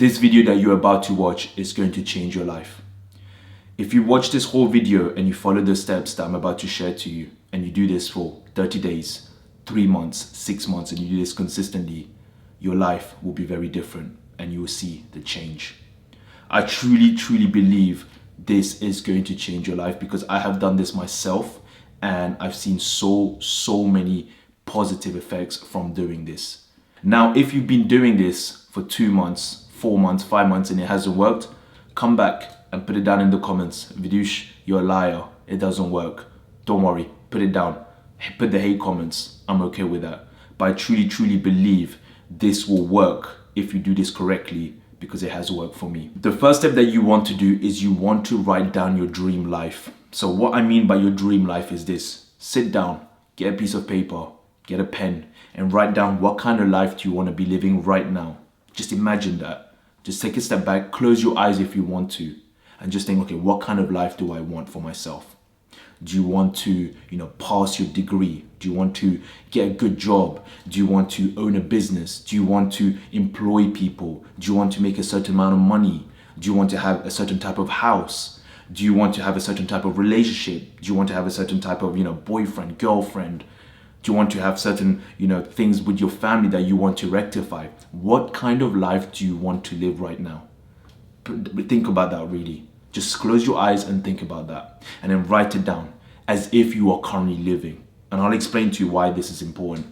This video that you're about to watch is going to change your life. If you watch this whole video and you follow the steps that I'm about to share to you, and you do this for 30 days, 3 months, 6 months, and you do this consistently, your life will be very different and you will see the change. I truly believe this is going to change your life because I have done this myself and I've seen so many positive effects from doing this. Now, if you've been doing this for 2 months, 4 months, 5 months and it hasn't worked, come back and put it down in the comments. Vidush, you're a liar. It doesn't work. Don't worry. Put it down. Put the hate comments. I'm okay with that. But I truly believe this will work if you do this correctly because it has worked for me. The first step that you want to do is you want to write down your dream life. So what I mean by your dream life is this. Sit down, get a piece of paper, get a pen, and write down what kind of life do you want to be living right now. Just imagine that. Just take a step back, close your eyes if you want to, and just think, okay, what kind of life do I want for myself? Do you want to, pass your degree? Do you want to get a good job? Do you want to own a business? Do you want to employ people? Do you want to make a certain amount of money? Do you want to have a certain type of house? Do you want to have a certain type of relationship? Do you want to have a certain type of, boyfriend, girlfriend? Do you want to have certain, things with your family that you want to rectify? What kind of life do you want to live right now? Think about that really. Just close your eyes and think about that. And then write it down as if you are currently living. And I'll explain to you why this is important.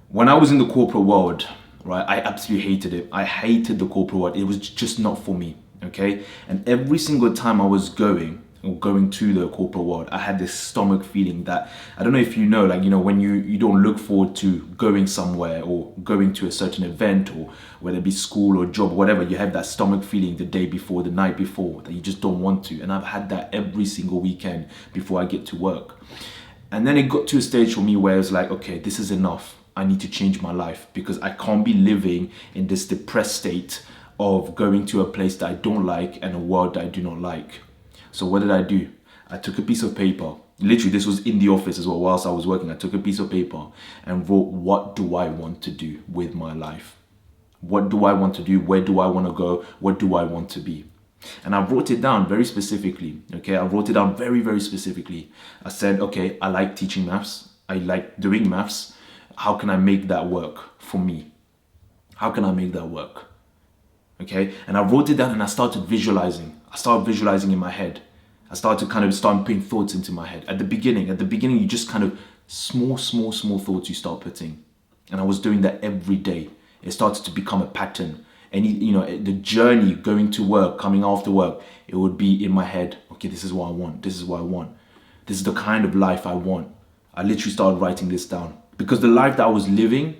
When I was in the corporate world, right, I absolutely hated it. I hated the corporate world. It was just not for me, okay? And every single time I was going to the corporate world, I had this stomach feeling that, I don't know if you know, when you don't look forward to going somewhere or going to a certain event, or whether it be school or job, whatever, you have that stomach feeling the day before, the night before, that you just don't want to. And I've had that every single weekend before I get to work. And then it got to a stage for me where it was like, okay, this is enough. I need to change my life because I can't be living in this depressed state of going to a place that I don't like and a world that I do not like. So what did I do? I took a piece of paper. Literally, this was in the office as well whilst I was working. I took a piece of paper and wrote, what do I want to do with my life? What do I want to do? Where do I want to go? What do I want to be? And I wrote it down very specifically. Okay, I wrote it down very specifically. I said, okay, I like teaching maths. I like doing maths. How can I make that work for me? How can I make that work? Okay, and I wrote it down and I started visualizing. I started visualizing in my head. I started to start putting thoughts into my head. At the beginning, you just small thoughts you start putting. And I was doing that every day. It started to become a pattern. And the journey going to work, coming after work, it would be in my head. Okay, this is what I want. This is what I want. This is the kind of life I want. I literally started writing this down. Because the life that I was living,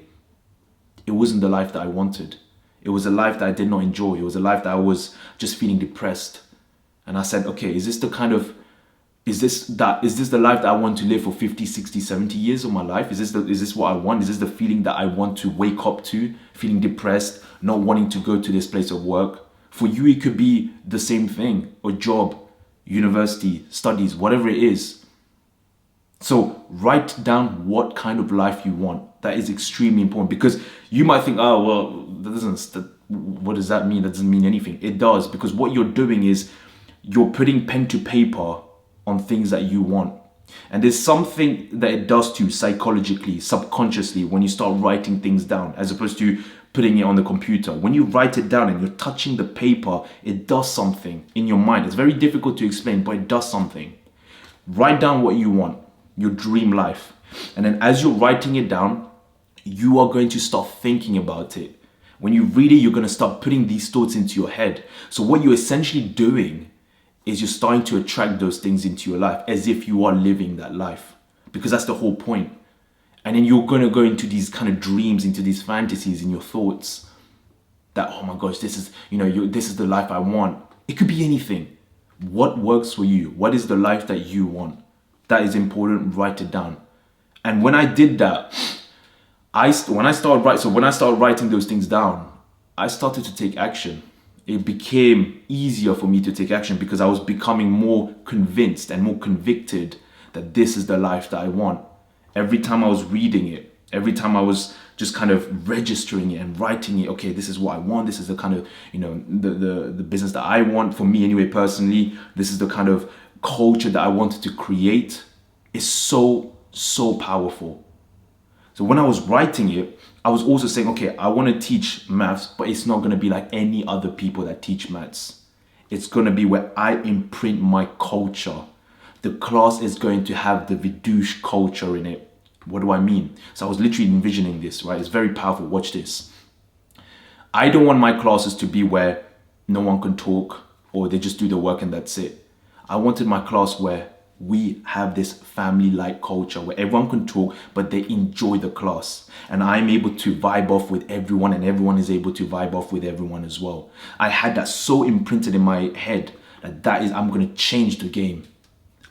it wasn't the life that I wanted. It was a life that I did not enjoy. It was a life that I was just feeling depressed. And I said, okay, is this the life that I want to live for 50, 60, 70 years of my life? Is this what I want? Is this the feeling that I want to wake up to? Feeling depressed, not wanting to go to this place of work? For you, it could be the same thing, a job, university, studies, whatever it is. So write down what kind of life you want. That is extremely important because you might think, oh, well, what does that mean? That doesn't mean anything. It does, because what you're doing is you're putting pen to paper on things that you want. And there's something that it does to you psychologically, subconsciously, when you start writing things down, as opposed to putting it on the computer. When you write it down and you're touching the paper, it does something in your mind. It's very difficult to explain, but it does something. Write down what you want, your dream life. And then as you're writing it down, you are going to start thinking about it. When you read it, you're going to start putting these thoughts into your head. So what you're essentially doing is you're starting to attract those things into your life as if you are living that life, because that's the whole point. And then you're going to go into these kind of dreams, into these fantasies in your thoughts that, oh my gosh, this is the life I want. It could be anything. What works for you? What is the life that you want? That is important. Write it down. And when I did that, when I started writing those things down, I started to take action. It became easier for me to take action because I was becoming more convinced and more convicted that this is the life that I want. Every time I was reading it, Every time I was just kind of registering it and writing it, okay, this is what I want. This is the kind of, the business that I want for me anyway, personally. This is the kind of culture that I wanted to create. It's so, so powerful. So when I was writing it, I was also saying, okay, I want to teach maths, but it's not going to be like any other people that teach maths. It's going to be where I imprint my culture. The class is going to have the Vidoosh culture in it. What do I mean? So I was literally envisioning this, right? It's very powerful. Watch this. I don't want my classes to be where no one can talk or they just do the work and that's it. I wanted my class where we have this family-like culture where everyone can talk, but they enjoy the class. And I'm able to vibe off with everyone and everyone is able to vibe off with everyone as well. I had that so imprinted in my head that I'm going to change the game.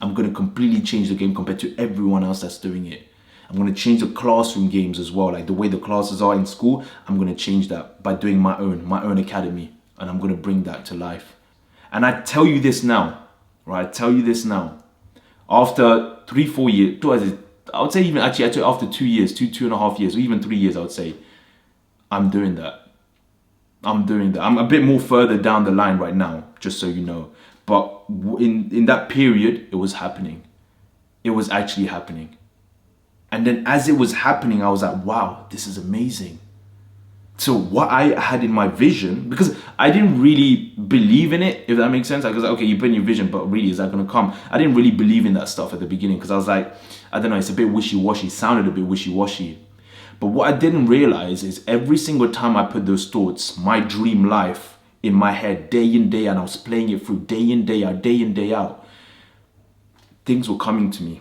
I'm going to completely change the game compared to everyone else that's doing it. I'm going to change the classroom games as well. Like the way the classes are in school, I'm going to change that by doing my own academy. And I'm going to bring that to life. And I tell you this now, right? I tell you this now. After 3-4 years, I would say even actually after 2 years, 2.5 years, or even 3 years, I would say, I'm doing that. I'm a bit more further down the line right now, just so you know. But in that period, it was happening. It was actually happening. And then as it was happening, I was like, wow, this is amazing. So what I had in my vision, because I didn't really believe in it, if that makes sense. I was like, okay, you put in your vision, but really, is that going to come? I didn't really believe in that stuff at the beginning because I was like, I don't know, it's a bit wishy-washy. It sounded a bit wishy-washy. But what I didn't realize is every single time I put those thoughts, my dream life in my head, day in, day out, and I was playing it through day in, day out, day in, day out, things were coming to me.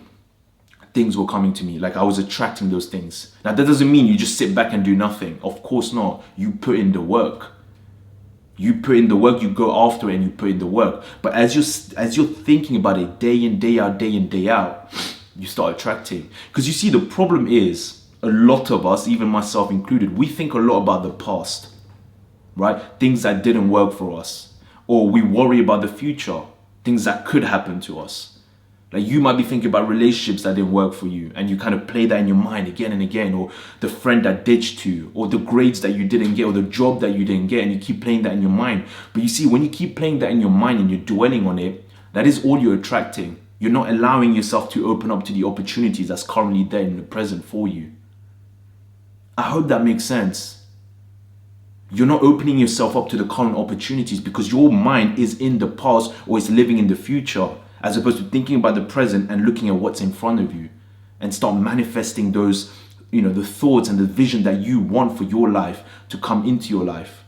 Things were coming to me, like I was attracting those things. Now that doesn't mean you just sit back and do nothing. Of course not. You put in the work. You put in the work, you go after it and you put in the work. But as you're thinking about it day in, day out, day in, day out, you start attracting. Because you see, the problem is a lot of us, even myself included, we think a lot about the past, right? Things that didn't work for us. Or we worry about the future, things that could happen to us. Like you might be thinking about relationships that didn't work for you and you kind of play that in your mind again and again, or the friend that ditched you, or the grades that you didn't get, or the job that you didn't get, and you keep playing that in your mind. But you see, when you keep playing that in your mind and you're dwelling on it, that is all you're attracting. You're not allowing yourself to open up to the opportunities that's currently there in the present for you. I hope that makes sense. You're not opening yourself up to the current opportunities because your mind is in the past or is living in the future, as opposed to thinking about the present and looking at what's in front of you and start manifesting those, the thoughts and the vision that you want for your life to come into your life.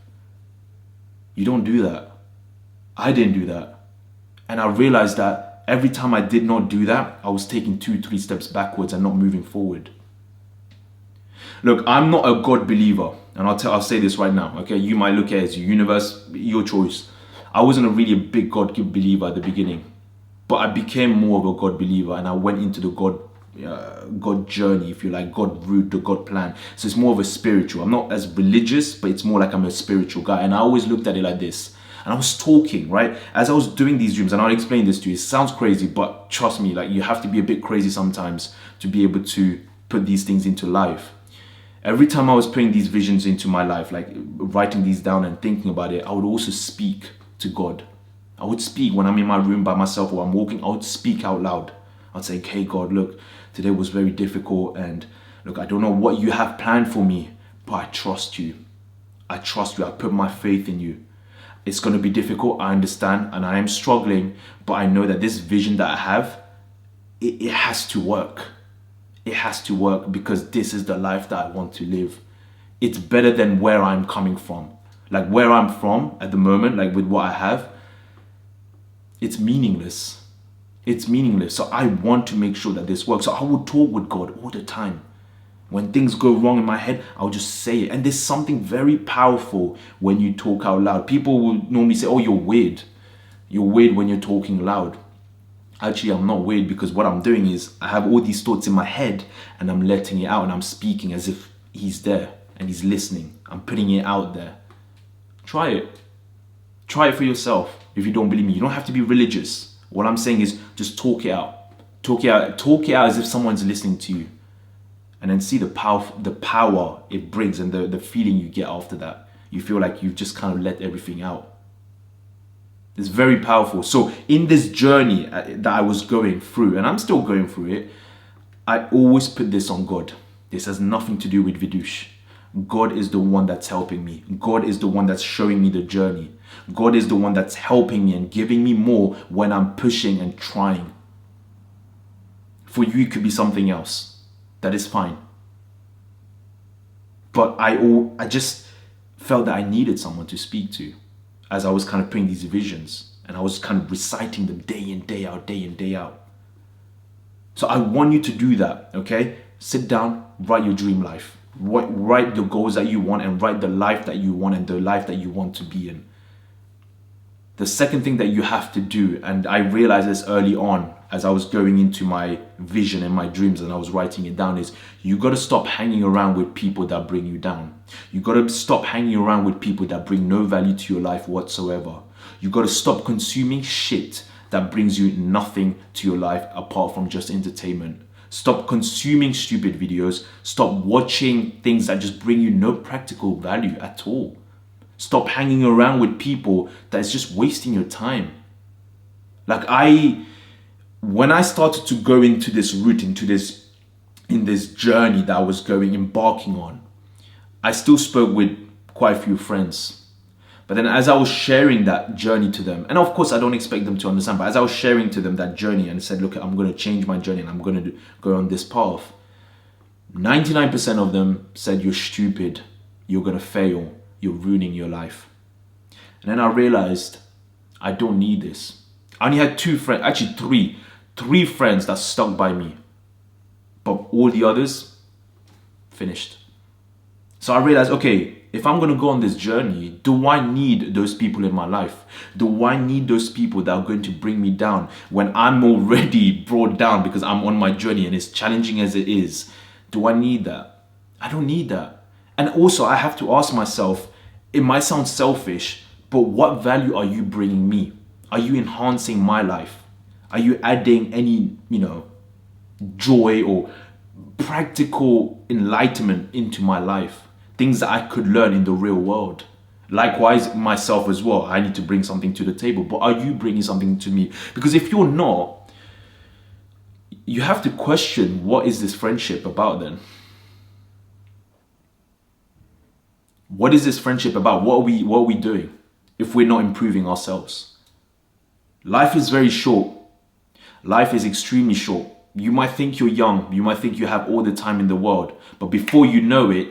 You don't do that. I didn't do that. And I realized that every time I did not do that, I was taking 2-3 steps backwards and not moving forward. Look, I'm not a God believer. And I'll say this right now, okay? You might look at it as your universe, your choice. I wasn't really a big God believer at the beginning. But I became more of a God believer and I went into the God journey, if you like, God route, the God plan. So it's more of a spiritual. I'm not as religious, but it's more like I'm a spiritual guy. And I always looked at it like this. And I was talking, right? As I was doing these dreams, and I'll explain this to you. It sounds crazy, but trust me, like you have to be a bit crazy sometimes to be able to put these things into life. Every time I was putting these visions into my life, like writing these down and thinking about it, I would also speak to God. I would speak when I'm in my room by myself or I'm walking. I would speak out loud. I'd say, hey God, look, today was very difficult and look, I don't know what you have planned for me, but I trust you. I trust you. I put my faith in you. It's going to be difficult, I understand, and I am struggling, but I know that this vision that I have, it has to work. It has to work because this is the life that I want to live. It's better than where I'm coming from. Like where I'm from at the moment, like with what I have, it's meaningless. It's meaningless. So I want to make sure that this works. So I would talk with God all the time. When things go wrong in my head, I'll just say it. And there's something very powerful when you talk out loud. People will normally say, oh, you're weird. You're weird when you're talking loud. Actually, I'm not weird because what I'm doing is I have all these thoughts in my head and I'm letting it out and I'm speaking as if he's there and he's listening. I'm putting it out there. Try it. Try it for yourself. If you don't believe me, you don't have to be religious. What I'm saying is just talk it out. Talk it out. Talk it out as if someone's listening to you. and then see the power it brings, and the feeling you get after that. You feel like you've just kind of let everything out. It's very powerful. So in this journey that I was going through, and I'm still going through it, I always put this on God. This has nothing to do with Vidush. God is the one that's helping me. God is the one that's showing me the journey. God is the one that's helping me and giving me more when I'm pushing and trying. For you, it could be something else. That is fine. But I just felt that I needed someone to speak to as I was kind of putting these visions, and I was kind of reciting them day in, day out, day in, day out. So I want you to do that, okay? Sit down, write your dream life. Write the goals that you want, and write the life that you want and the life that you want to be in. The second thing that you have to do, and I realized this early on as I was going into my vision and my dreams and I was writing it down, is you got to stop hanging around with people that bring you down. You got to stop hanging around with people that bring no value to your life whatsoever. You got to stop consuming shit that brings you nothing to your life apart from just entertainment. Stop consuming stupid videos. Stop watching things that just bring you no practical value at all. Stop hanging around with people that's just wasting your time. Like when I started to go into this route, in this journey that I was embarking on, I still spoke with quite a few friends. But then as I was sharing that journey to them, and of course I don't expect them to understand, but as I was sharing to them that journey and said, look, I'm going to change my journey and I'm going to go on this path, 99% of them said, you're stupid, you're going to fail, you're ruining your life. And then I realized I don't need this. I only had two friends, actually three friends that stuck by me, but all the others finished. So I realized, okay, if I'm going to go on this journey, do I need those people in my life? Do I need those people that are going to bring me down when I'm already brought down because I'm on my journey and it's challenging as it is? Do I need that? I don't need that. And also I have to ask myself, it might sound selfish, but what value are you bringing me? Are you enhancing my life? Are you adding any, joy or practical enlightenment into my life? Things that I could learn in the real world. Likewise, myself as well. I need to bring something to the table. But are you bringing something to me? Because if you're not, you have to question, what is this friendship about then? What is this friendship about? What are we doing if we're not improving ourselves? Life is very short. Life is extremely short. You might think you're young. You might think you have all the time in the world. But before you know it,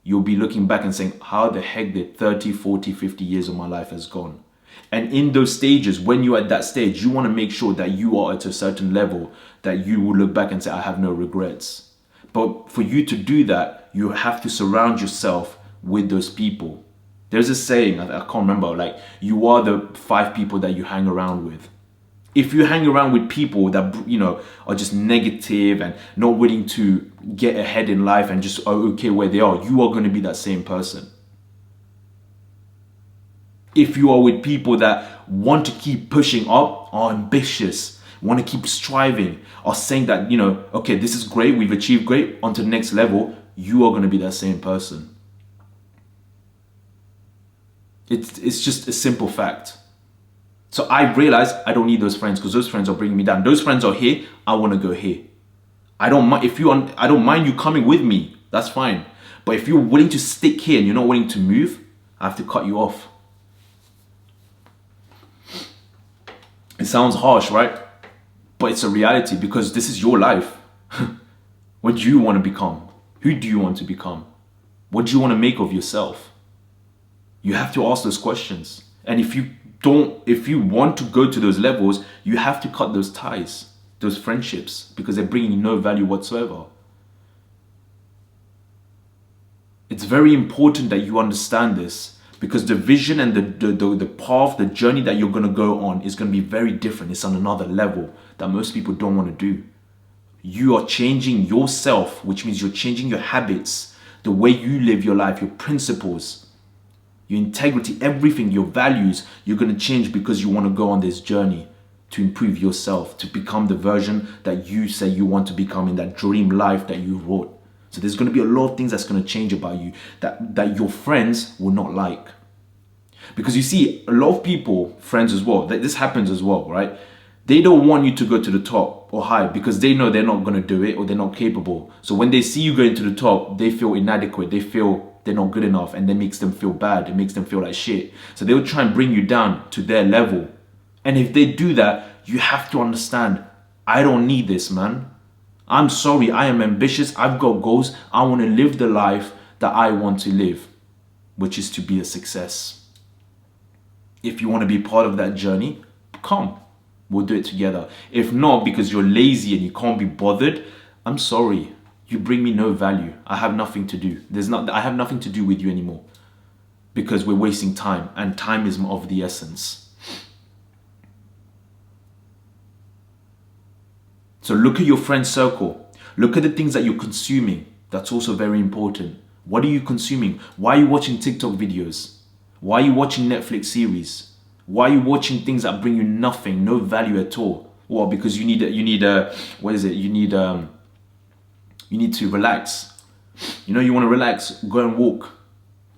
you'll be looking back and saying, how the heck did 30, 40, 50 years of my life has gone? And in those stages, when you're at that stage, you want to make sure that you are at a certain level that you will look back and say, I have no regrets. But for you to do that, you have to surround yourself with those people. There's a saying, I can't remember, like, you are the 5 people that you hang around with. If you hang around with people that, are just negative and not willing to get ahead in life and just are okay where they are, you are going to be that same person. If you are with people that want to keep pushing up, are ambitious, want to keep striving, are saying that, okay, this is great, we've achieved great, on to the next level, you are going to be that same person. It's just a simple fact. So I realized I don't need those friends because those friends are bringing me down. Those friends are here. I want to go here. I don't mind I don't mind you coming with me. That's fine. But if you're willing to stick here and you're not willing to move, I have to cut you off. It sounds harsh, right? But it's a reality because this is your life. What do you want to become? Who do you want to become? What do you want to make of yourself? You have to ask those questions. And if you want to go to those levels, you have to cut those ties, those friendships, because they're bringing you no value whatsoever. It's very important that you understand this, because the vision and the path, the journey that you're going to go on is going to be very different. It's on another level that most people don't want to do. You are changing yourself, which means you're changing your habits, the way you live your life, your principles, your integrity, everything, your values, you're going to change because you want to go on this journey to improve yourself, to become the version that you say you want to become in that dream life that you wrote. So there's going to be a lot of things that's going to change about you that your friends will not like. Because you see, a lot of people, friends as well, this happens as well, right? They don't want you to go to the top or high because they know they're not going to do it or they're not capable. So when they see you going to the top, they feel inadequate. They feel they're not good enough, and that makes them feel bad. It makes them feel like shit. So they'll try and bring you down to their level. And if they do that, you have to understand, I don't need this, man. I'm sorry, I am ambitious. I've got goals. I want to live the life that I want to live, which is to be a success. If you want to be part of that journey, come. We'll do it together. If not, because you're lazy and you can't be bothered, I'm sorry. You bring me no value. I have nothing to do. I have nothing to do with you anymore because we're wasting time, and time is of the essence. So look at your friend circle. Look at the things that you're consuming. That's also very important. What are you consuming? Why are you watching TikTok videos? Why are you watching Netflix series? Why are you watching things that bring you nothing, no value at all? Well, because you need to relax. You want to relax, go and walk.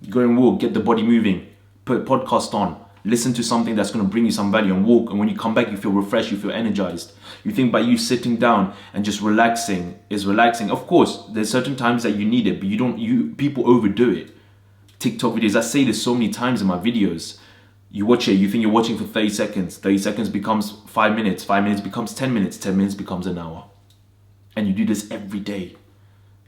Go and walk, get the body moving. Put a podcast on. Listen to something that's going to bring you some value and walk. And when you come back, you feel refreshed, you feel energized. You think by you sitting down and just relaxing is relaxing. Of course, there's certain times that you need it, but people overdo it. TikTok videos, I say this so many times in my videos. You watch it, you think you're watching for 30 seconds. 30 seconds becomes 5 minutes. 5 minutes becomes 10 minutes. 10 minutes becomes an hour. And you do this every day.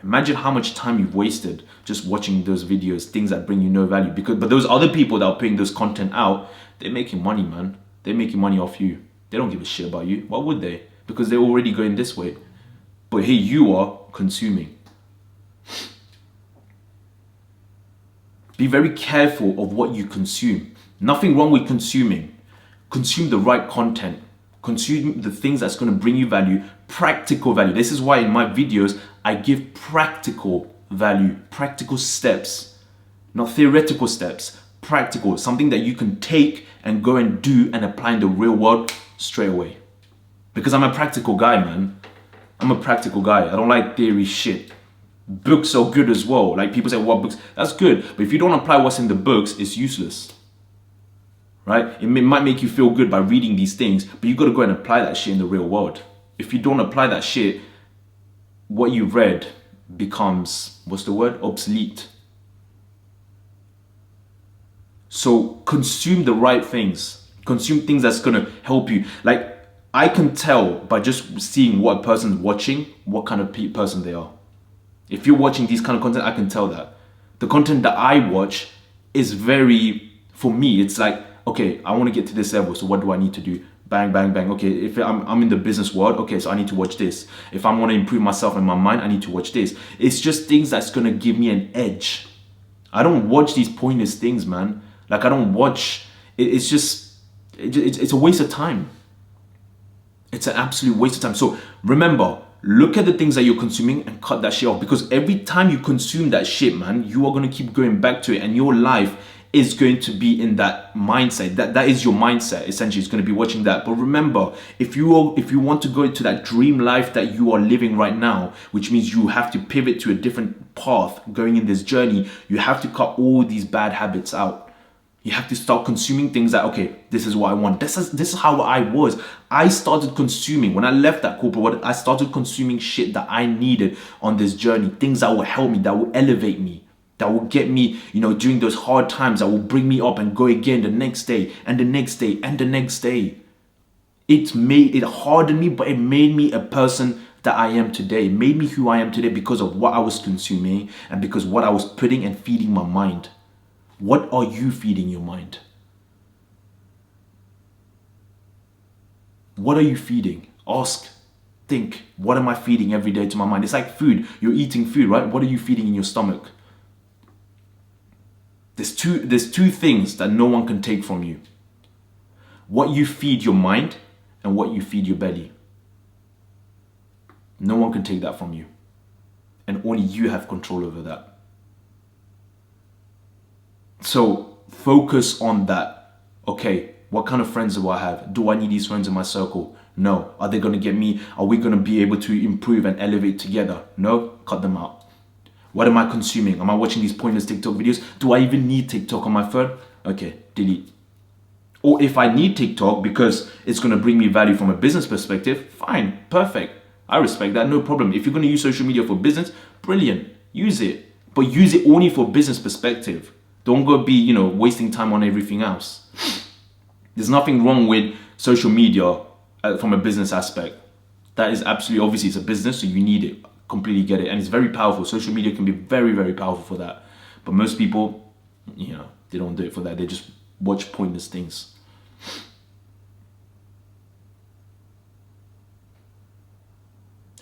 Imagine how much time you've wasted just watching those videos, things that bring you no value. But those other people that are putting this content out, they're making money, man. They're making money off you. They don't give a shit about you. Why would they? Because they're already going this way. But here you are consuming. Be very careful of what you consume. Nothing wrong with consuming. Consume the right content. Consume the things that's going to bring you value, practical value. This is why in my videos, I give practical value, practical steps, not theoretical steps, practical, something that you can take and go and do and apply in the real world straight away. Because I'm a practical guy, man. I'm a practical guy. I don't like theory shit. Books are good as well. Like people say, what books? That's good. But if you don't apply what's in the books, it's useless. Right? It might make you feel good by reading these things, but you got to go and apply that shit in the real world. If you don't apply that shit, what you read becomes, obsolete. So consume the right things. Consume things that's going to help you. Like, I can tell by just seeing what a person's watching, what kind of person they are. If you're watching these kind of content, I can tell that. The content that I watch is for me, it's like, okay, I want to get to this level, so what do I need to do? Bang, bang, bang. Okay, if I'm in the business world, okay, so I need to watch this. If I want to improve myself in my mind, I need to watch this. It's just things that's going to give me an edge. I don't watch these pointless things, man. Like, I don't watch, it's a waste of time. It's an absolute waste of time. So remember, look at the things that you're consuming and cut that shit off. Because every time you consume that shit, man, you are going to keep going back to it, and your life is going to be in that mindset. That is your mindset. Essentially, it's going to be watching that. But remember, if you want to go into that dream life that you are living right now, which means you have to pivot to a different path going in this journey, you have to cut all these bad habits out. You have to start consuming things that, okay, this is what I want. This is how I was. I started consuming. When I left that corporate world, I started consuming shit that I needed on this journey. Things that will help me, that will elevate me, that will get me, during those hard times, that will bring me up and go again the next day and the next day and the next day. It hardened me, but it made me a person that I am today. It made me who I am today because of what I was consuming and because what I was putting and feeding my mind. What are you feeding your mind? What are you feeding? Ask, think, what am I feeding every day to my mind? It's like food. You're eating food, right? What are you feeding in your stomach? There's two things that no one can take from you. What you feed your mind and what you feed your belly. No one can take that from you. And only you have control over that. So focus on that. Okay, what kind of friends do I have? Do I need these friends in my circle? No. Are they going to get me? Are we going to be able to improve and elevate together? No, cut them out. What am I consuming? Am I watching these pointless TikTok videos? Do I even need TikTok on my phone? Okay, delete. Or if I need TikTok because it's going to bring me value from a business perspective, fine, perfect. I respect that, no problem. If you're going to use social media for business, brilliant, use it. But use it only for business perspective. Don't go be, wasting time on everything else. There's nothing wrong with social media from a business aspect. That is absolutely, obviously it's a business, so you need it. Completely get it. And it's very powerful. Social media can be very, very powerful for that. But most people, they don't do it for that. They just watch pointless things.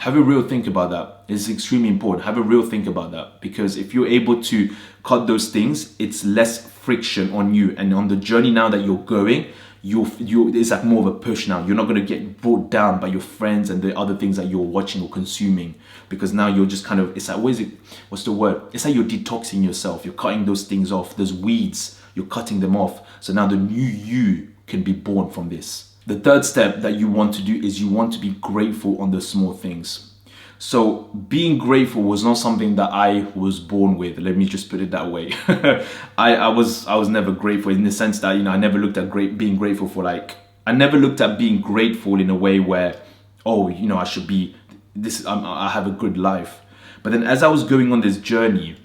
Have a real think about that. It's extremely important. Have a real think about that, because if you're able to cut those things, it's less friction on you, and on the journey now that you're going, it's like more of a push now. You're not going to get brought down by your friends and the other things that you're watching or consuming, because now you're just kind of, it's like, what's the word? It's like you're detoxing yourself. You're cutting those things off. Those weeds, you're cutting them off. So now the new you can be born from this. The third step that you want to do is you want to be grateful on the small things. So being grateful was not something that I was born with. Let me just put it that way. I was never grateful, in the sense that, I never looked at being grateful for, I never looked at being grateful in a way where, I should be this, I have a good life. But then as I was going on this journey,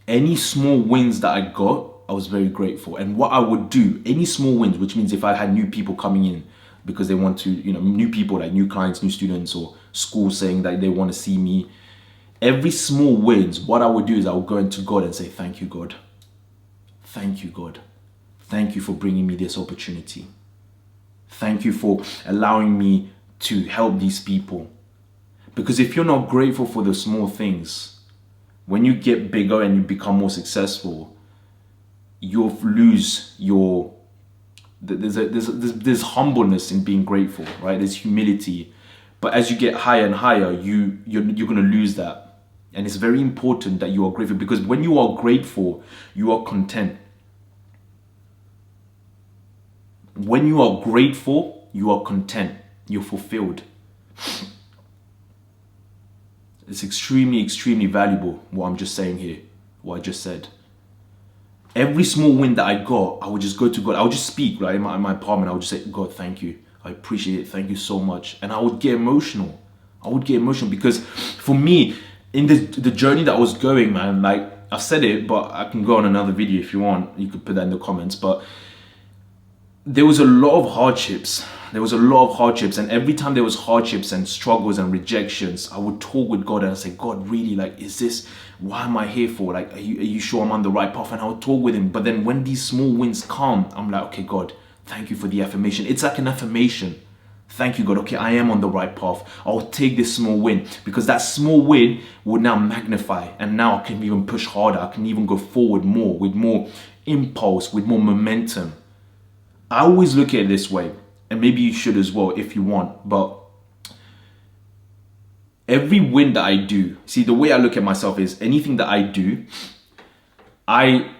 any small wins that I got, I was very grateful. And what I would do, any small wins, which means if I had new people coming in because they want to, new people, like new clients, new students, or schools saying that they want to see me, every small wins, what I would do is I would go into God and say, thank you, God. Thank you, God. Thank you for bringing me this opportunity. Thank you for allowing me to help these people. Because if you're not grateful for the small things, when you get bigger and you become more successful, you'll lose your, there's humbleness in being grateful, right? There's humility. But as you get higher and higher, you're going to lose that. And it's very important that you are grateful, because when you are grateful, you are content. When you are grateful, you are content. You're fulfilled. It's extremely, extremely valuable, what I'm just saying here, what I just said. Every small win that I got, I would just go to God. I would just speak, right, in my apartment. I would just say, God, thank you. I appreciate it. Thank you so much. And I would get emotional. Because for me, in the journey that I was going, man, like I've said it, but I can go on another video if you want. You could put that in the comments. But there was a lot of hardships. And every time there was hardships and struggles and rejections, I would talk with God and say, God, really, is this, why am I here for? Are you sure I'm on the right path? And I would talk with him. But then when these small wins come, I'm like, okay, God, thank you for the affirmation. It's like an affirmation. Thank you, God. Okay, I am on the right path. I'll take this small win, because that small win would now magnify. And now I can even push harder. I can even go forward more, with more impulse, with more momentum. I always look at it this way, and maybe you should as well if you want, but every win that I do, see, the way I look at myself is anything that I do, I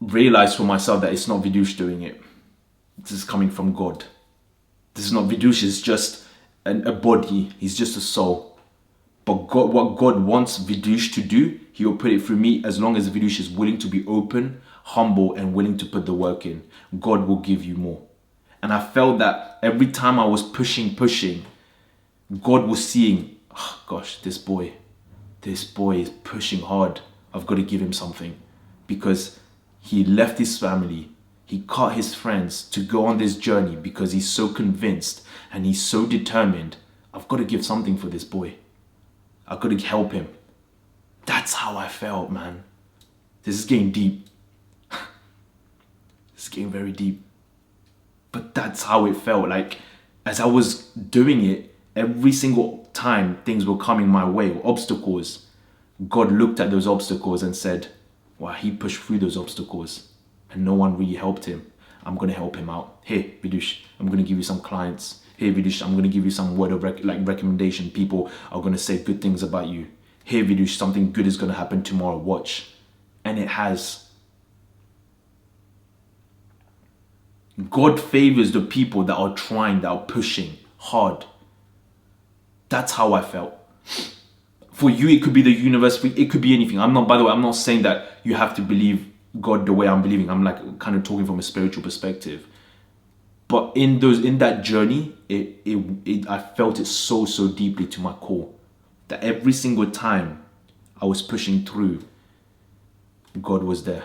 realize for myself that it's not Vidush doing it. This is coming from God. This is not Vidush, it's just a body, he's just a soul. But God, what God wants Vidush to do, he will put it through me, as long as Vidush is willing to be open, humble, and willing to put the work in. God will give you more. And I felt that every time I was pushing, God was seeing, oh gosh, this boy is pushing hard. I've got to give him something. Because he left his family, he cut his friends to go on this journey, because he's so convinced and he's so determined. I've got to give something for this boy. I've got to help him. That's how I felt, man. This is getting deep. It's getting very deep. But that's how it felt. As I was doing it, every single time things were coming my way, or obstacles, God looked at those obstacles and said, wow, he pushed through those obstacles and no one really helped him. I'm going to help him out. Hey, Vidush, I'm going to give you some clients. Hey, Vidush, I'm going to give you some word of recommendation. People are going to say good things about you. Hey, Vidush, something good is going to happen tomorrow. Watch. And it has. God favors the people that are trying, that are pushing hard. That's how I felt. For you, it could be the universe. It could be anything. By the way, I'm not saying that you have to believe God the way I'm believing. I'm like kind of talking from a spiritual perspective. But in that journey, I felt it so deeply to my core that every single time I was pushing through, God was there.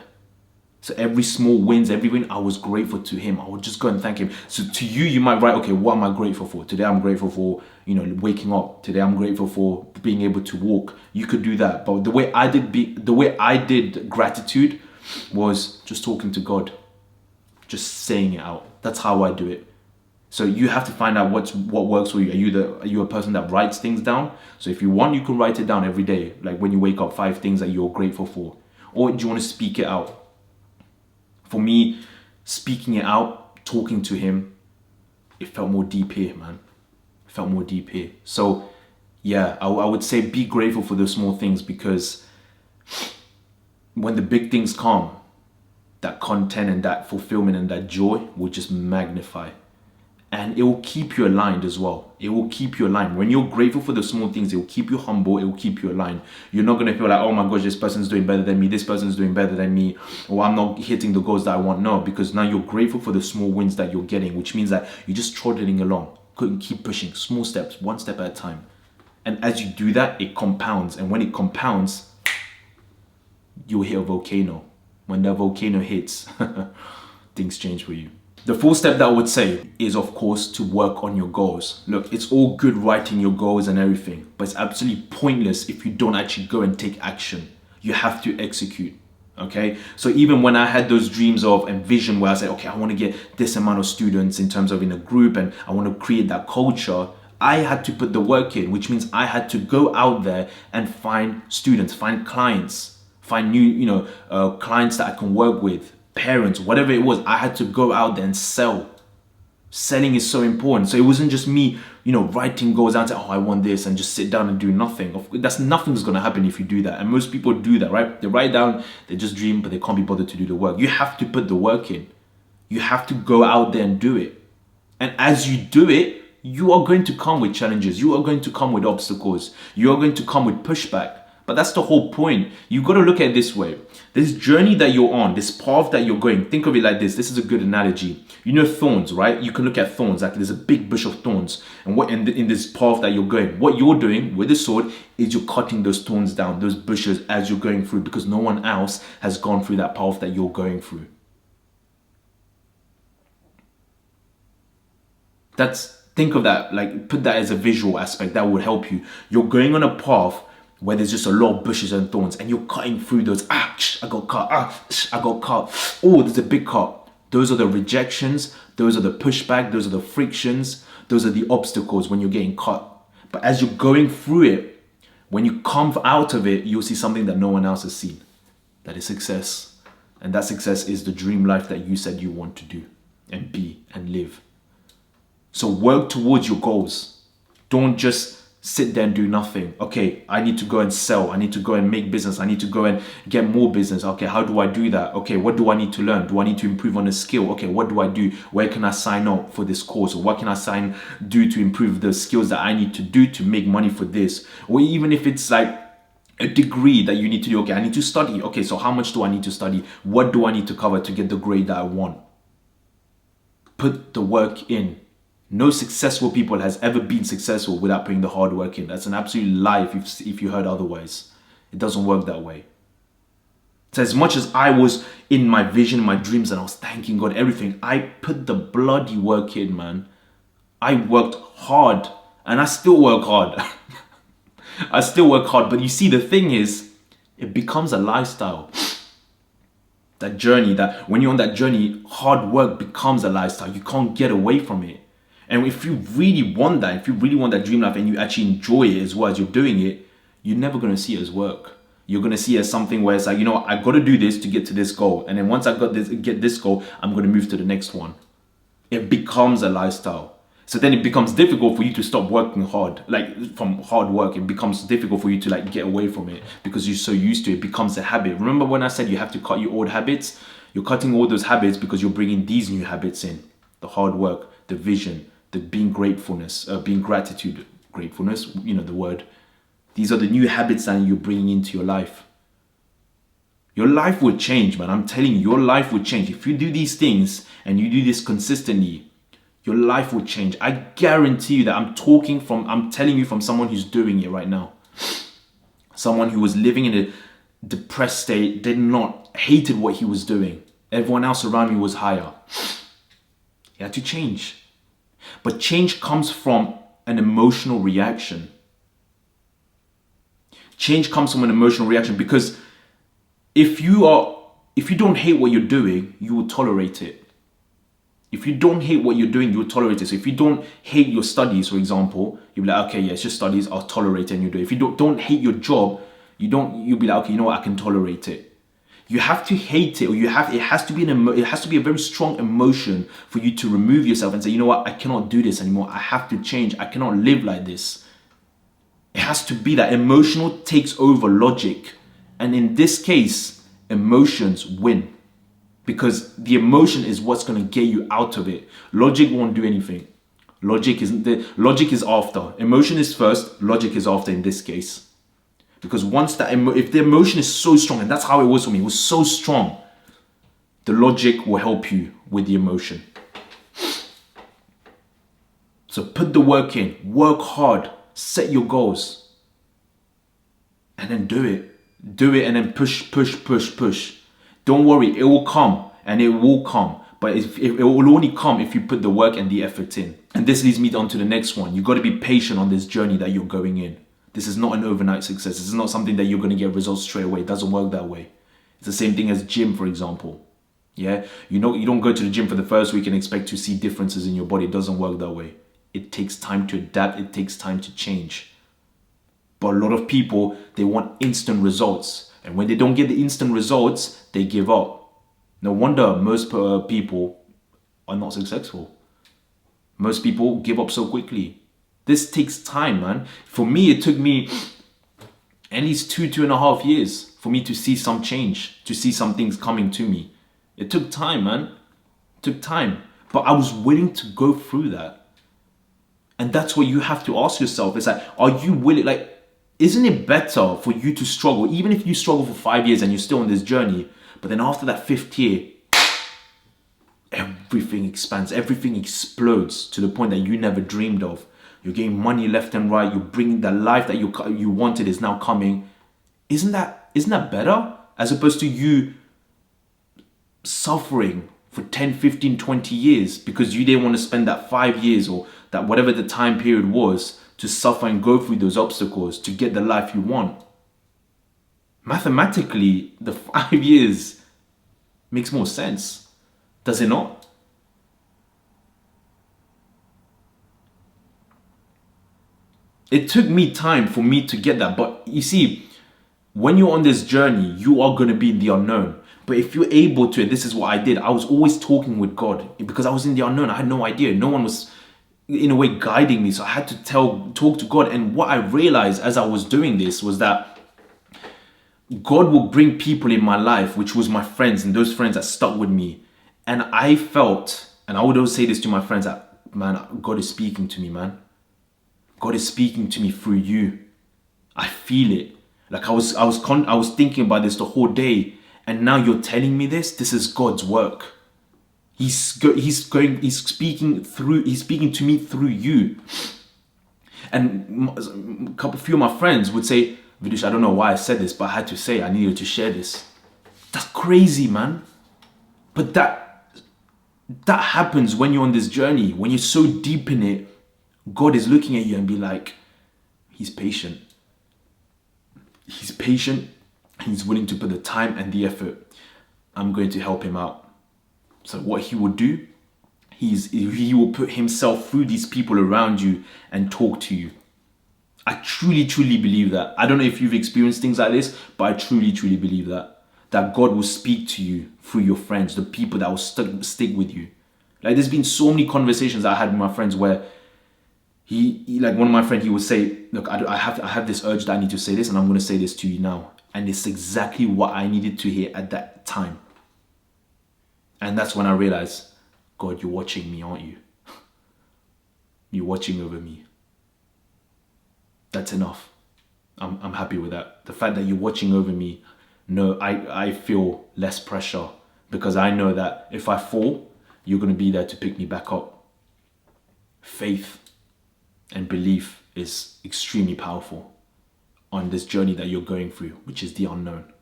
So every small wins, every win, I was grateful to him. I would just go and thank him. So to you, you might write, okay, what am I grateful for? Today I'm grateful for, waking up. Today I'm grateful for being able to walk. You could do that. But the way I did gratitude was just talking to God, just saying it out. That's how I do it. So you have to find out what works for you. Are you a person that writes things down? So if you want, you can write it down every day. Like when you wake up, 5 things that you're grateful for. Or do you want to speak it out? For me, speaking it out, talking to him, it felt more deep here, man. It felt more deep here. So yeah, I would say be grateful for those small things, because when the big things come, that content and that fulfillment and that joy will just magnify. And it will keep you aligned as well. It will keep you aligned. When you're grateful for the small things, it will keep you humble. It will keep you aligned. You're not going to feel like, oh my gosh, this person's doing better than me. This person's doing better than me. Or I'm not hitting the goals that I want. No, because now you're grateful for the small wins that you're getting, which means that you're just trotting along. Couldn't keep pushing. Small steps, one step at a time. And as you do that, it compounds. And when it compounds, you'll hit a volcano. When that volcano hits, things change for you. The 4th step that I would say is, of course, to work on your goals. Look, it's all good writing your goals and everything, but it's absolutely pointless if you don't actually go and take action. You have to execute. Okay, so even when I had those dreams of and vision where I said, okay, I want to get this amount of students in terms of in a group and I want to create that culture, I had to put the work in, which means I had to go out there and find students, find clients, find new, clients that I can work with, parents, whatever it was. I had to go out there and sell. Selling is so important. So it wasn't just me, writing goals out and say, oh, I want this, and just sit down and do nothing. Nothing's going to happen if you do that. And most people do that, right? They write down, they just dream, but they can't be bothered to do the work. You have to put the work in. You have to go out there and do it. And as you do it, you are going to come with challenges. You are going to come with obstacles. You are going to come with pushback. But that's the whole point. You got to look at it this way. This journey that you're on, this path that you're going, think of it like this. This is a good analogy. Thorns, right? You can look at thorns, like there's a big bush of thorns. And what in this path that you're going, what you're doing with the sword is you're cutting those thorns down, those bushes as you're going through, because no one else has gone through that path that you're going through. Think of that, like put that as a visual aspect that would help you. You're going on a path where there's just a lot of bushes and thorns, and you're cutting through those. I got cut. I got cut. Oh, there's a big cut. Those are the rejections. Those are the pushback. Those are the frictions. Those are the obstacles when you're getting cut. But as you're going through it, when you come out of it, you'll see something that no one else has seen. That is success. And that success is the dream life that you said you want to do and be and live. So work towards your goals. Don't just sit there and do nothing. Okay, I need to go and sell. I need to go and make business. I need to go and get more business. Okay, how do I do that? Okay, what do I need to learn? Do I need to improve on a skill? Okay, what do I do? Where can I sign up for this course? Or what can I do to improve the skills that I need to do to make money for this? Or even if it's like a degree that you need to do. Okay, I need to study. Okay, so how much do I need to study? What do I need to cover to get the grade that I want? Put the work in. No successful people has ever been successful without putting the hard work in. That's an absolute lie if you heard otherwise. It doesn't work that way. So as much as I was in my vision, my dreams, and I was thanking God, everything, I put the bloody work in, man. I worked hard, and I still work hard. I still work hard, but you see, the thing is, it becomes a lifestyle. That journey, that when you're on that journey, hard work becomes a lifestyle. You can't get away from it. And if you really want that, if you really want that dream life and you actually enjoy it as well as you're doing it, you're never going to see it as work. You're going to see it as something where it's like, I got to do this to get to this goal. And then once I get this goal, I'm going to move to the next one. It becomes a lifestyle. So then it becomes difficult for you to stop working hard. Like from hard work, it becomes difficult for you to get away from it because you're so used to it. It becomes a habit. Remember when I said you have to cut your old habits? You're cutting all those habits because you're bringing these new habits in. The hard work, the vision, the being gratefulness, gratitude, the word. These are the new habits that you're bringing into your life. Your life will change, man. I'm telling you, your life will change. If you do these things and you do this consistently, your life will change. I guarantee you that I'm telling you from someone who's doing it right now. Someone who was living in a depressed state, hated what he was doing. Everyone else around me was higher. He had to change. But change comes from an emotional reaction. Change comes from an emotional reaction, because if you don't hate what you're doing, you will tolerate it. If you don't hate what you're doing, you will tolerate it. So if you don't hate your studies, for example, you'll be like, okay, yeah, it's just studies, I'll tolerate it, and you do it. If you don't hate your job, you'll be like, okay, you know what, I can tolerate it. You have to hate it, or it has to be a very strong emotion for you to remove yourself and say, you know what, I cannot do this anymore. I have to change. I cannot live like this. It has to be that emotional takes over logic. And in this case, emotions win, because the emotion is what's going to get you out of it. Logic won't do anything. Logic is after. Emotion is first, logic is after in this case. Because if the emotion is so strong, and that's how it was for me, it was so strong, the logic will help you with the emotion. So put the work in, work hard, set your goals, and then do it. Do it and then push. Don't worry, it will come, and it will come. But it will only come if you put the work and the effort in. And this leads me on to the next one. You got to be patient on this journey that you're going in. This is not an overnight success. This is not something that you're going to get results straight away. It doesn't work that way. It's the same thing as gym, for example. Yeah, you don't go to the gym for the first week and expect to see differences in your body. It doesn't work that way. It takes time to adapt. It takes time to change. But a lot of people, they want instant results. And when they don't get the instant results, they give up. No wonder most people are not successful. Most people give up so quickly. This takes time, man. For me, it took me at least 2.5 years for me to see some change, to see some things coming to me. It took time, man. It took time. But I was willing to go through that. And that's what you have to ask yourself. It's like, are you willing? Like, isn't it better for you to struggle, even if you struggle for 5 years and you're still on this journey, but then after that 5th year, everything expands, everything explodes to the point that you never dreamed of. You're getting money left and right. You're bringing the life that you wanted is now coming. Isn't that better? As opposed to you suffering for 10, 15, 20 years because you didn't want to spend that 5 years or that whatever the time period was to suffer and go through those obstacles to get the life you want. Mathematically, the 5 years makes more sense. Does it not? It took me time for me to get that. But you see, when you're on this journey, you are going to be in the unknown. But if you're able to, and this is what I did, I was always talking with God because I was in the unknown. I had no idea. No one was, in a way, guiding me. So I had to talk to God. And what I realized as I was doing this was that God will bring people in my life, which was my friends and those friends that stuck with me. And I felt, and I would always say this to my friends, that, man, God is speaking to me, man. God is speaking to me through you. I feel it. Like I was thinking about this the whole day, and now you're telling me this. This is God's work. He's speaking to me through you. And a few of my friends would say, Vidush, I don't know why I said this, but I had to say, I needed to share this. That's crazy, man. But that happens when you're on this journey, when you're so deep in it. God is looking at you and be like, he's patient. He's patient. He's willing to put the time and the effort. I'm going to help him out. So what he will do, he will put himself through these people around you and talk to you. I truly, truly believe that. I don't know if you've experienced things like this, but I truly, truly believe that. That God will speak to you through your friends, the people that will stick with you. Like there's been so many conversations I had with my friends where he like one of my friends, he would say, look, I have this urge that I need to say this, and I'm going to say this to you now. And it's exactly what I needed to hear at that time. And that's when I realized, God, you're watching me, aren't you? You're watching over me. That's enough. I'm happy with that. The fact that you're watching over me, no, I feel less pressure because I know that if I fall, you're going to be there to pick me back up. Faith and belief is extremely powerful on this journey that you're going through, which is the unknown.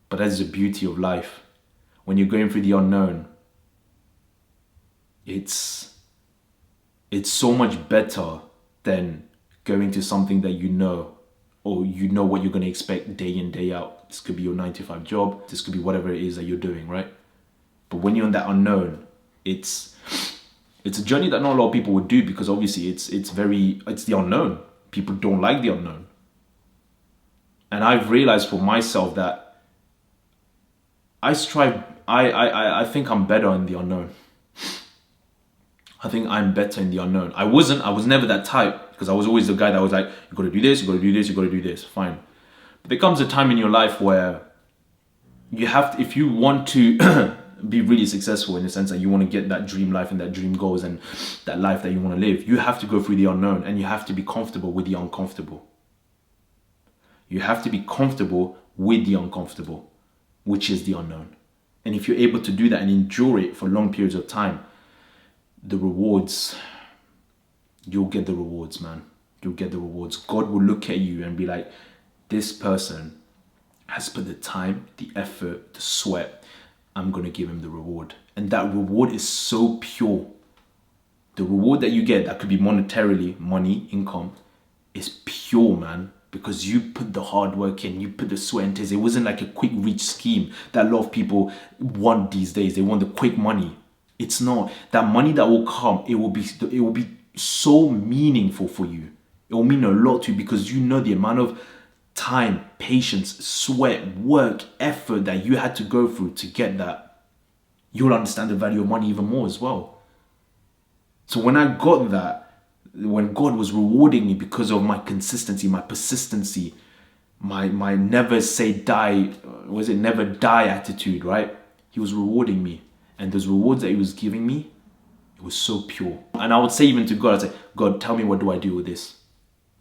But that is the beauty of life. When you're going through the unknown, it's so much better than going to something that you know, or you know what you're going to expect day in, day out. This could be your 9-to-5 job. This could be whatever it is that you're doing, right? But when you're in that unknown, it's a journey that not a lot of people would do because obviously it's the unknown. People don't like the unknown. And I've realized for myself that I think I'm better in the unknown. I think I'm better in the unknown. I was never that type because I was always the guy that was like, you gotta do this, you gotta do this, you gotta do this. Fine. But there comes a time in your life where you have to, if you want to be really successful in the sense that you want to get that dream life and that dream goals and that life that you want to live, you have to go through the unknown and you have to be comfortable with the uncomfortable. You have to be comfortable with the uncomfortable, which is the unknown. And if you're able to do that and endure it for long periods of time, the rewards, you'll get the rewards, man. You'll get the rewards. God will look at you and be like, this person has put the time, the effort, the sweat. I'm going to give him the reward. And that reward is so pure. The reward that you get, that could be monetarily, money, income, is pure, man. Because you put the hard work in, you put the sweat and tears. It wasn't like a quick reach scheme that a lot of people want these days. They want the quick money. It's not. That money that will come, it will be so meaningful for you. It will mean a lot to you because you know the amount of time, patience, sweat, work, effort that you had to go through to get that. You'll understand the value of money even more as well. So when I got that, when God was rewarding me because of my consistency, my persistency, my never say die, never die attitude, right? He was rewarding me. And those rewards that he was giving me, it was so pure. And I would say even to God, I'd say, God, tell me, what do I do with this?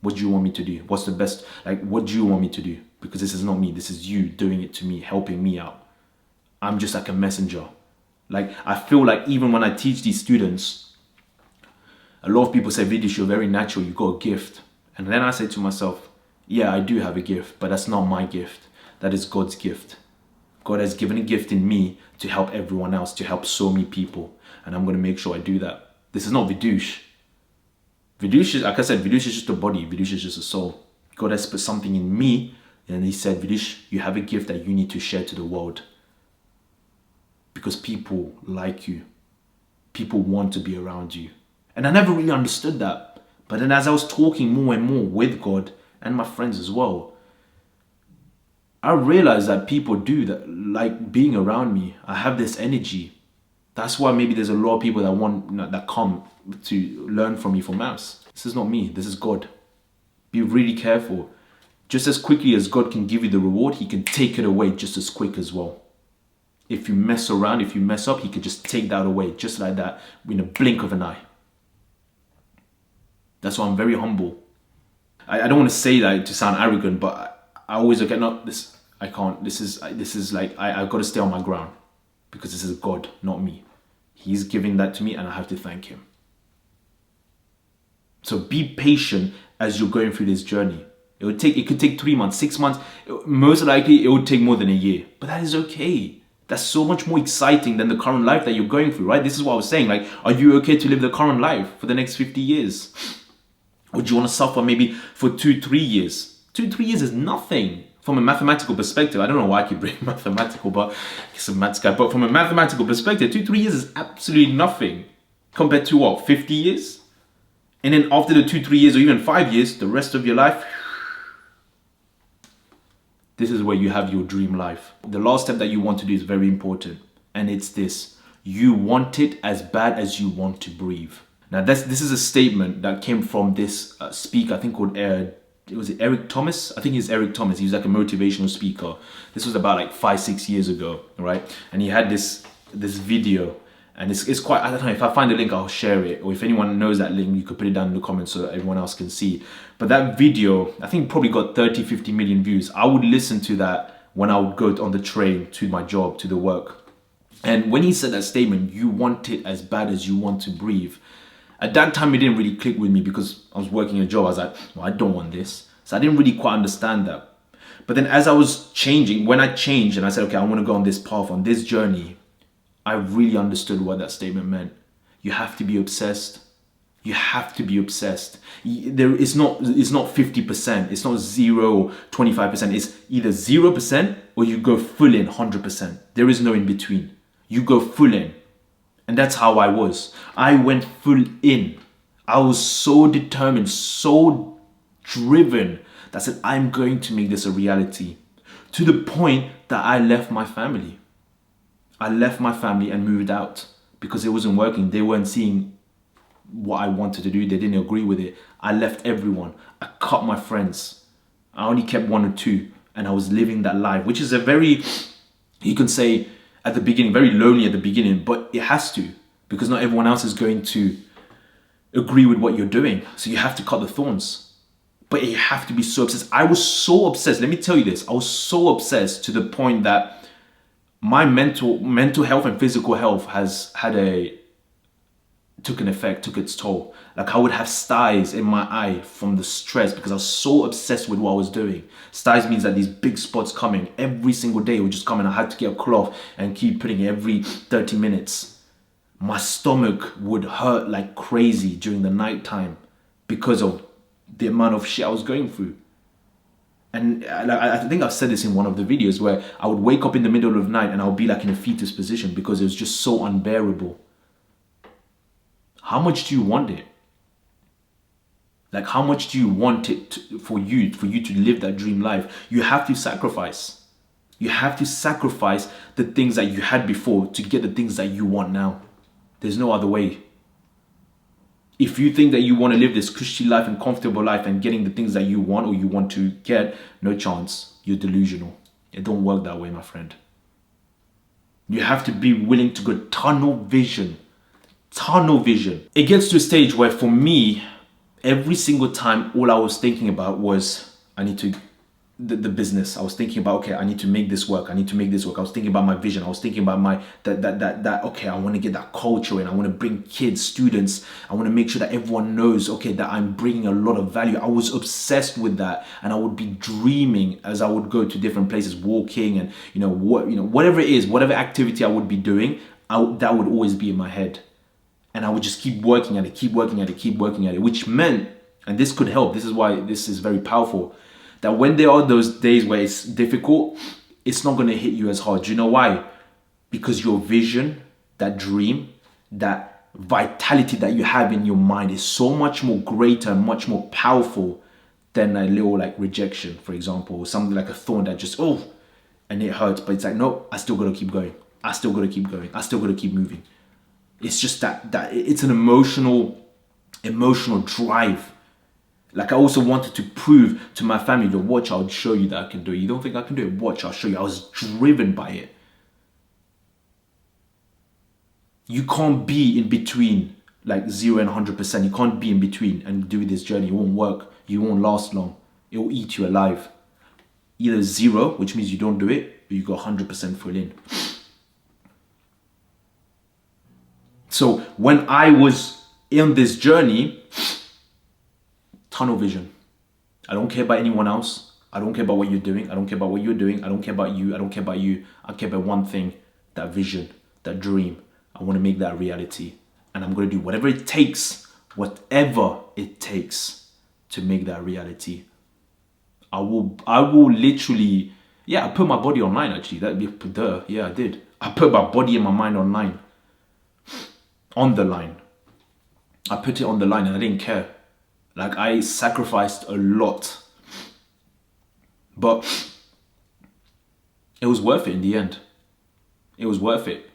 What do you want me to do? What's the best, what do you want me to do? Because this is not me, this is you doing it to me, helping me out. I'm just like a messenger. I feel like even when I teach these students, a lot of people say, Vidish, you're very natural, you got a gift. And then I say to myself, yeah, I do have a gift, but that's not my gift. That is God's gift. God has given a gift in me to help everyone else, to help so many people. And I'm going to make sure I do that. This is not Vidush. Vidush is, like I said, Vidush is just a body. Vidush is just a soul. God has put something in me. And he said, Vidush, you have a gift that you need to share to the world. Because people like you. People want to be around you. And I never really understood that. But then as I was talking more and more with God and my friends as well, I realized that people do that, like being around me. I have this energy. That's why maybe there's a lot of people that come to learn from me for maths. This is not me. This is God. Be really careful. Just as quickly as God can give you the reward, he can take it away just as quick as well. If you mess around, if you mess up, he can just take that away just like that in a blink of an eye. That's why I'm very humble. I don't want to say that to sound arrogant, but I always look at, no, this, I can't. This is like, I've got to stay on my ground because this is God, not me. He's giving that to me and I have to thank him. So be patient as you're going through this journey. It could take 3 months, 6 months. Most likely it would take more than a year, but that is okay. That's so much more exciting than the current life that you're going through, right? This is what I was saying. Like, are you okay to live the current life for the next 50 years? Or do you want to suffer maybe for 2-3 years? 2-3 years is nothing from a mathematical perspective. I don't know why I keep bringing mathematical, but it's a maths guy. But from a mathematical perspective, 2-3 years is absolutely nothing compared to what, 50 years? And then after the 2-3 years or even 5 years, the rest of your life, this is where you have your dream life. The last step that you want to do is very important. And it's this. You want it as bad as you want to breathe. Now, this is a statement that came from this speaker, I think called, was it Eric Thomas? I think it's Eric Thomas. He was like a motivational speaker. This was about like 5-6 years ago, right? And he had this video. And it's quite, I don't know, if I find the link, I'll share it. Or if anyone knows that link, you could put it down in the comments so that everyone else can see. But that video, I think probably got 30, 50 million views. I would listen to that when I would go on the train to my job, to the work. And when he said that statement, you want it as bad as you want to breathe. At that time, it didn't really click with me because I was working a job. I was like, well, I don't want this. So I didn't really quite understand that. But then as I was changing, when I changed and I said, okay, I want to go on this path, on this journey, I really understood what that statement meant. You have to be obsessed. You have to be obsessed. It's not 50%. It's not 0, 25%. It's either 0% or you go full in 100%. There is no in between. You go full in. And that's how I was. I went full in. I was so determined, so driven that I said, I'm going to make this a reality. To the point that I left my family. I left my family and moved out because it wasn't working. They weren't seeing what I wanted to do. They didn't agree with it. I left everyone. I cut my friends. I only kept 1 or 2 and I was living that life, which is a very, you can say at the beginning, very lonely at the beginning, but it has to because not everyone else is going to agree with what you're doing. So you have to cut the thorns, but you have to be so obsessed. I was so obsessed. Let me tell you this. I was so obsessed to the point that my mental health and physical health took its toll. Like I would have styes in my eye from the stress because I was so obsessed with what I was doing. Styes means that these big spots coming every single day would just come and I had to get a cloth and keep putting it every 30 minutes. My stomach would hurt like crazy during the night time because of the amount of shit I was going through. And I think I've said this in one of the videos where I would wake up in the middle of the night and I would be like in a fetus position because it was just so unbearable. How much do you want it? Like how much do you want it for you to live that dream life? You have to sacrifice. You have to sacrifice the things that you had before to get the things that you want now. There's no other way. If you think that you want to live this cushy life and comfortable life and getting the things that you want or you want to get, no chance. You're delusional. It don't work that way, my friend. You have to be willing to go tunnel vision. Tunnel vision. It gets to a stage where for me, every single time, all I was thinking about was I need to the business. I was thinking about, okay, I need to make this work. I need to make this work. I was thinking about my vision. I was thinking about my okay, I want to get that culture in. I want to bring kids, students. I want to make sure that everyone knows, okay, that I'm bringing a lot of value. I was obsessed with that, and I would be dreaming as I would go to different places, walking, and whatever it is, whatever activity I would be doing, that would always be in my head, and I would just keep working at it, which meant, and this could help. This is why this is very powerful. That when there are those days where it's difficult, it's not going to hit you as hard. Do you know why? Because your vision, that dream, that vitality that you have in your mind is so much more greater and much more powerful than a little like rejection, for example, or something like a thorn that just, and it hurts. But it's like, no, I still got to keep going. I still got to keep going. I still got to keep moving. It's just that it's an emotional drive. Like I also wanted to prove to my family that watch, I'll show you that I can do it. You don't think I can do it? Watch, I'll show you. I was driven by it. You can't be in between like 0 and 100%. You can't be in between and do this journey. It won't work. You won't last long. It will eat you alive. Either 0, which means you don't do it, or you go 100% full in. So when I was in this journey, tunnel vision. I don't care about anyone else. I don't care about what you're doing. I don't care about what you're doing. I don't care about you. I don't care about you. I care about one thing, that vision, that dream. I want to make that a reality. And I'm going to do whatever it takes to make that a reality. I will literally, I put my body online actually. That'd be duh. Yeah, I did. I put my body and my mind online. On the line. I put it on the line and I didn't care. Like I sacrificed a lot, but it was worth it in the end. It was worth it.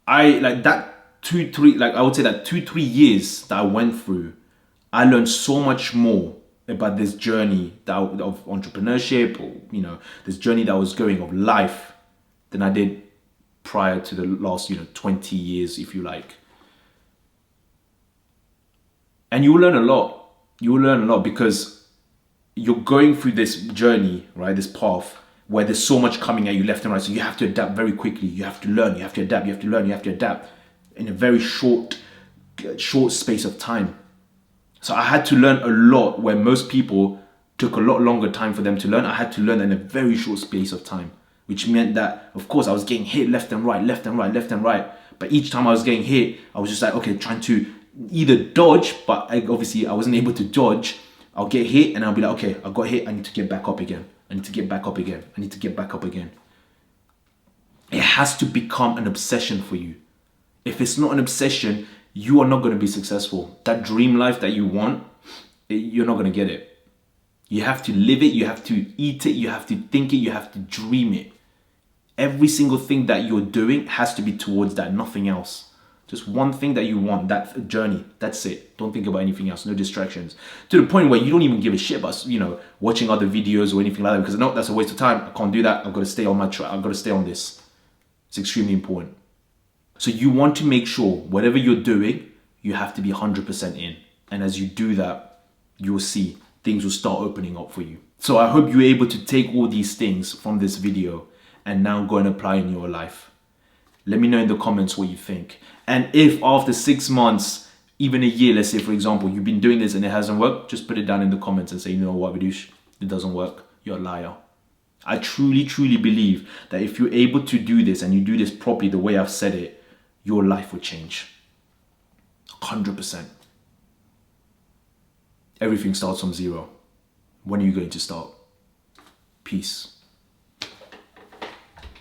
I like that 2-3 years that I went through. I learned so much more about this journey of entrepreneurship, or this journey that I was going of life, than I did prior to the last, 20 years, if you like. And you will learn a lot. You will learn a lot because you're going through this journey, right? This path where there's so much coming at you left and right. So you have to adapt very quickly. You have to learn, you have to adapt, you have to learn, you have to adapt in a very short space of time. So I had to learn a lot where most people took a lot longer time for them to learn. I had to learn in a very short space of time, which meant that, of course, I was getting hit left and right, left and right, left and right. But each time I was getting hit, I was just like, okay, trying to either dodge, but obviously I wasn't able to dodge. I'll get hit and I'll be like, okay, I got hit. I need to get back up again. I need to get back up again. I need to get back up again. It has to become an obsession for you. If it's not an obsession, you are not going to be successful. That dream life that you want, you're not going to get it. You have to live it. You have to eat it. You have to think it. You have to dream it. Every single thing that you're doing has to be towards that, nothing else. Just one thing that you want, that journey, that's it. Don't think about anything else, no distractions. To the point where you don't even give a shit about, watching other videos or anything like that, because no, that's a waste of time. I can't do that. I've got to stay on my track. I've got to stay on this. It's extremely important. So you want to make sure whatever you're doing, you have to be 100% in. And as you do that, you will see things will start opening up for you. So I hope you're able to take all these things from this video and now go and apply in your life. Let me know in the comments what you think. And if after 6 months, even a year, let's say for example, you've been doing this and it hasn't worked, just put it down in the comments and say, you know what, Vidush, it doesn't work. You're a liar. I truly, truly believe that if you're able to do this and you do this properly the way I've said it, your life will change. 100%. Everything starts from zero. When are you going to start? Peace.